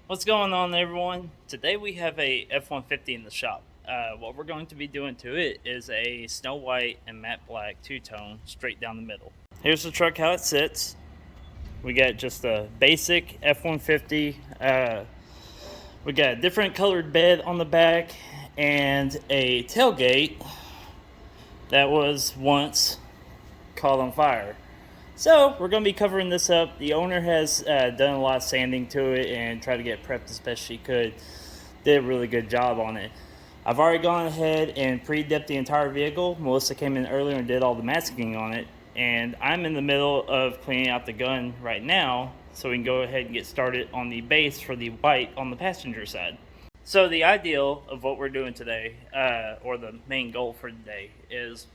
What's going on, everyone? Today we have a F-150 in the shop. What we're going to be doing to it is a snow white and matte black two-tone straight down the middle. Here's the truck how it sits. We got just a basic F-150. We got a different colored bed on the back and a tailgate that was once caught on fire. So we're going to be covering this up. The owner has done a lot of sanding to it and tried to get prepped as best she could. Did a really good job on it. I've already gone ahead and pre-dipped the entire vehicle. Melissa came in earlier and did all the masking on it. And I'm in the middle of cleaning out the gun right now, so we can go ahead and get started on the base for the white on the passenger side. So the ideal of what we're doing today, or the main goal for today, is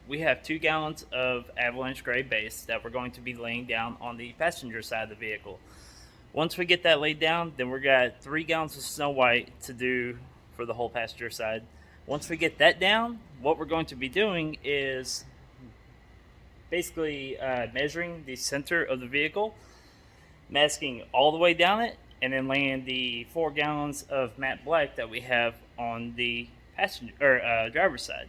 we have 2 gallons of avalanche gray base that we're going to be laying down on the passenger side of the vehicle. Once we get that laid down, then we've got 3 gallons of snow white to do for the whole passenger side. Once we get that down, what we're going to be doing is basically measuring the center of the vehicle, masking all the way down it, and then laying the 4 gallons of matte black that we have on the passenger or driver's side.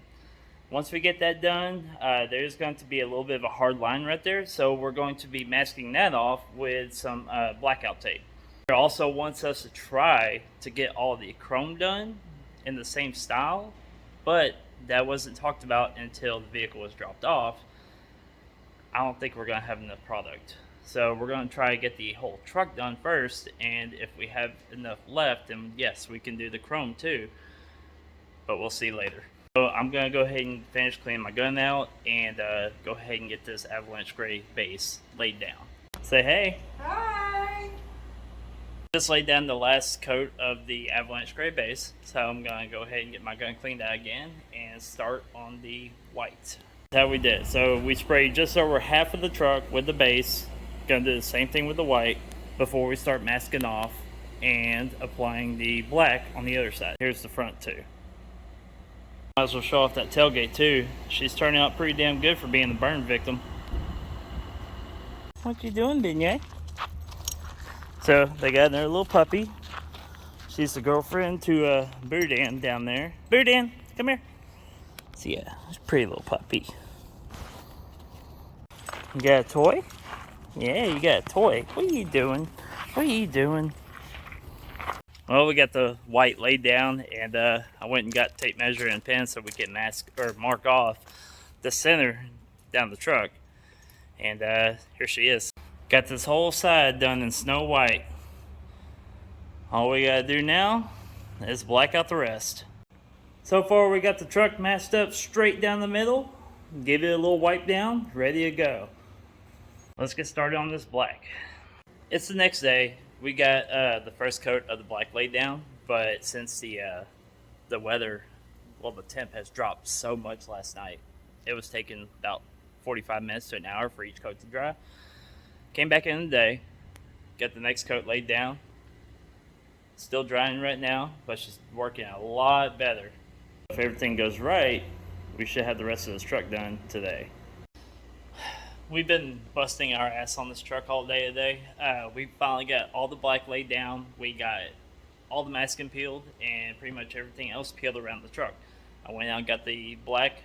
Once we get that done, there's going to be a little bit of a hard line right there, so we're going to be masking that off with some blackout tape. It also wants us to try to get all the chrome done in the same style, but that wasn't talked about until the vehicle was dropped off. I don't think we're going to have enough product. So we're going to try to get the whole truck done first, and if we have enough left, then yes, we can do the chrome too, but we'll see later. So I'm going to go ahead and finish cleaning my gun out and go ahead and get this avalanche gray base laid down. Say hey. Hi. Just laid down the last coat of the avalanche gray base, so I'm going to go ahead and get my gun cleaned out again and start on the white. That's how we did. So we sprayed just over half of the truck with the base. Going to do the same thing with the white before we start masking off and applying the black on the other side. Here's the front too. Might as well show off that tailgate too. She's turning out pretty damn good for being the burn victim. What you doing, Beignet? So they got their little puppy. She's the girlfriend to Boudin down there. Boudin, come here. So yeah, it's a pretty little puppy. You got a toy? Yeah, you got a toy. What are you doing? What are you doing? Well, we got the white laid down, and I went and got tape measure and pen so we can mark off the center down the truck. And here she is. Got this whole side done in snow white. All we gotta do now is black out the rest. So far, we got the truck matched up straight down the middle. Give it a little wipe down, ready to go. Let's get started on this black. It's the next day. We got the first coat of the black laid down, but since the weather, well, the temp has dropped so much last night, it was taking about 45 minutes to an hour for each coat to dry. Came back in the day, got the next coat laid down. Still drying right now, but she's working a lot better. If everything goes right, we should have the rest of this truck done today. We've been busting our ass on this truck all day today. We finally got all the black laid down. We got all the masking peeled and pretty much everything else peeled around the truck. I went out and got the blackout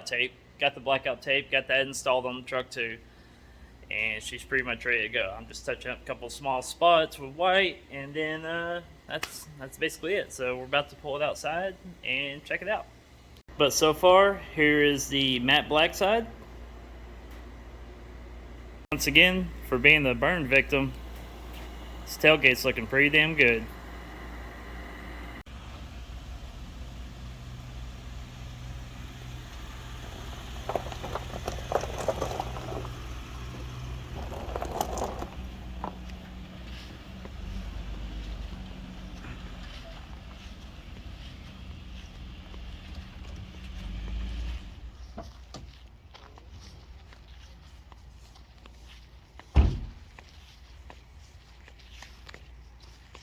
tape. Got the blackout tape, got that installed on the truck too. And she's pretty much ready to go. I'm just touching up a couple small spots with white, and then that's basically it. So we're about to pull it outside and check it out. But so far, here is the matte black side. Once again, for being the burn victim, this tailgate's looking pretty damn good.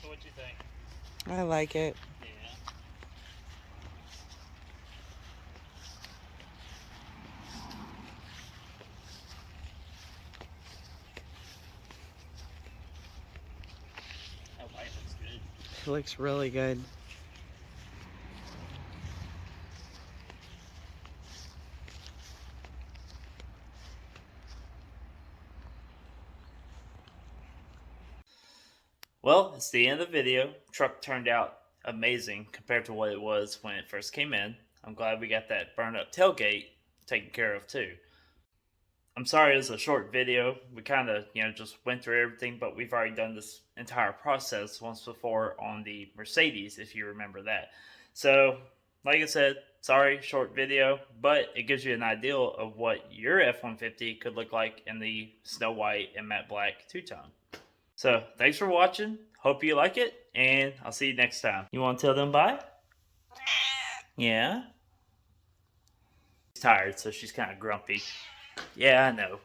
So what you think? I like it. Yeah. It looks really good. Well, it's the end of the video. Truck turned out amazing compared to what it was when it first came in. I'm glad we got that burned up tailgate taken care of too. I'm sorry it was a short video. We kind of, just went through everything, but we've already done this entire process once before on the Mercedes, if you remember that. So, like I said, sorry, short video, but it gives you an idea of what your F-150 could look like in the snow white and matte black two-tone. So, thanks for watching. Hope you like it, and I'll see you next time. You want to tell them bye? Yeah? She's tired, so she's kind of grumpy. Yeah, I know.